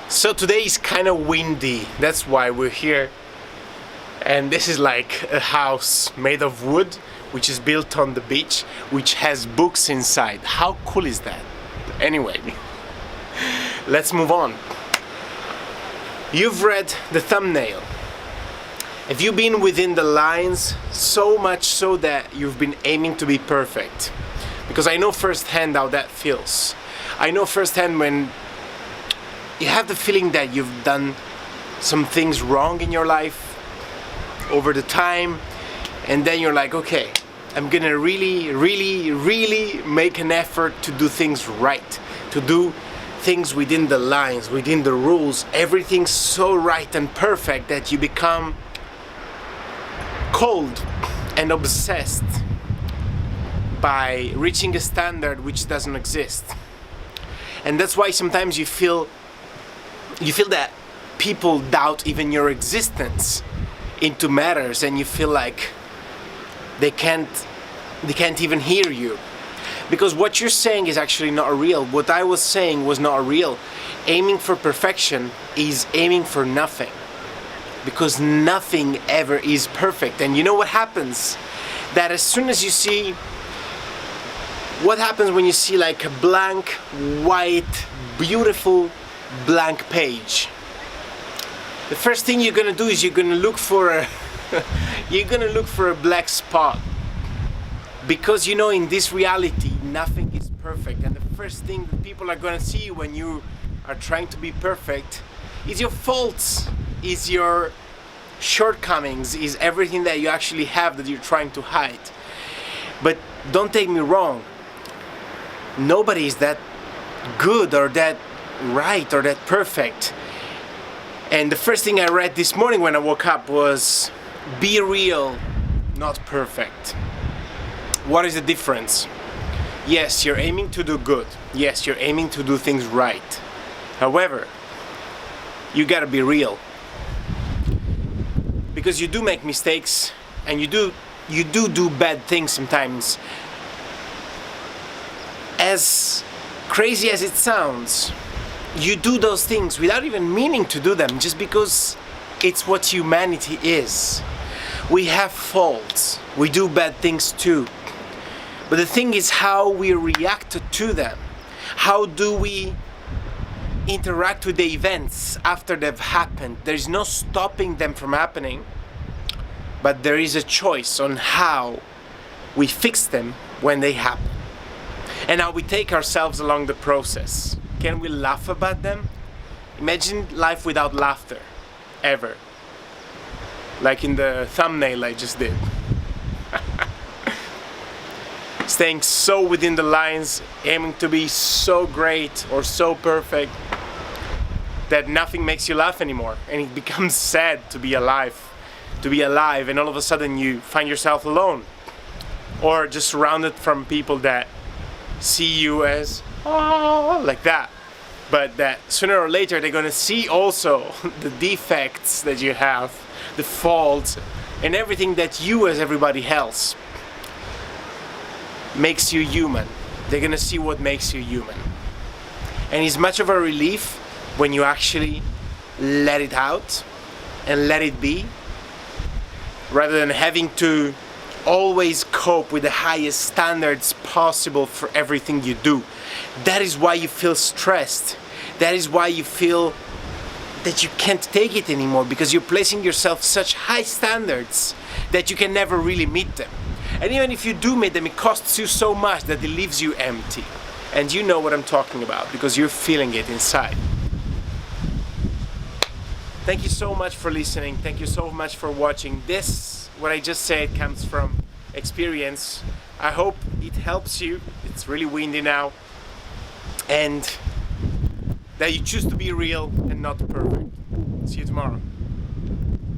So today is kind of windy, that's why we're here. And this is like a house made of wood, which is built on the beach, which has books inside. How cool is that? Anyway, let's move on. You've read the thumbnail. Have you been within the lines so much so that you've been aiming to be perfect? Because I know firsthand how that feels. I know firsthand when you have the feeling that you've done some things wrong in your life over the time, and then you're like, okay, I'm gonna really make an effort to do things right, to do things within the lines, within the rules, everything's so right and perfect that you become cold and obsessed by reaching a standard which doesn't exist. And that's why sometimes you feel that people doubt even your existence into matters, and you feel like they can't even hear you, because what you're saying is actually not real. What I was saying was not real. Aiming for perfection is aiming for nothing, because nothing ever is perfect. And you know what happens? That as soon as you see what happens when you see like a blank, white, beautiful blank page, the first thing you're gonna do is you're gonna look for a black spot, because you know in this reality nothing is perfect, and the first thing that people are gonna see when you are trying to be perfect is your faults, is your shortcomings, is everything that you actually have that you're trying to hide. But don't take me wrong, nobody is that good or that right or that perfect. And the first thing I read this morning when I woke up was, be real, not perfect. What is the difference? Yes, you're aiming to do good. Yes, you're aiming to do things right. However, you gotta be real, because you do make mistakes, and you do bad things sometimes. As crazy as it sounds, you do those things without even meaning to do them, just because it's what humanity is. We have faults, we do bad things too. But the thing is how we react to them. How do we interact with the events after they've happened? There's no stopping them from happening, but there is a choice on how we fix them when they happen, and how we take ourselves along the process. Can we laugh about them? Imagine life without laughter, ever. Like in the thumbnail I just did. Staying so within the lines, aiming to be so great or so perfect that nothing makes you laugh anymore, and it becomes sad to be alive, and all of a sudden you find yourself alone, or just surrounded from people that see you as like that, but that sooner or later they're gonna see also the defects that you have, the faults, and everything that you, as everybody else, makes you human. They're gonna see what makes you human, and it's much of a relief when you actually let it out and let it be, rather than having to always cope with the highest standards possible for everything you do. That is why you feel stressed. That is why you feel that you can't take it anymore, because you're placing yourself such high standards that you can never really meet them. And even if you do meet them, it costs you so much that it leaves you empty. And you know what I'm talking about, because you're feeling it inside. Thank you so much for listening. Thank you so much for watching. This, what I just said, comes from experience. I hope it helps you. It's really windy now. And that you choose to be real and not perfect. See you tomorrow.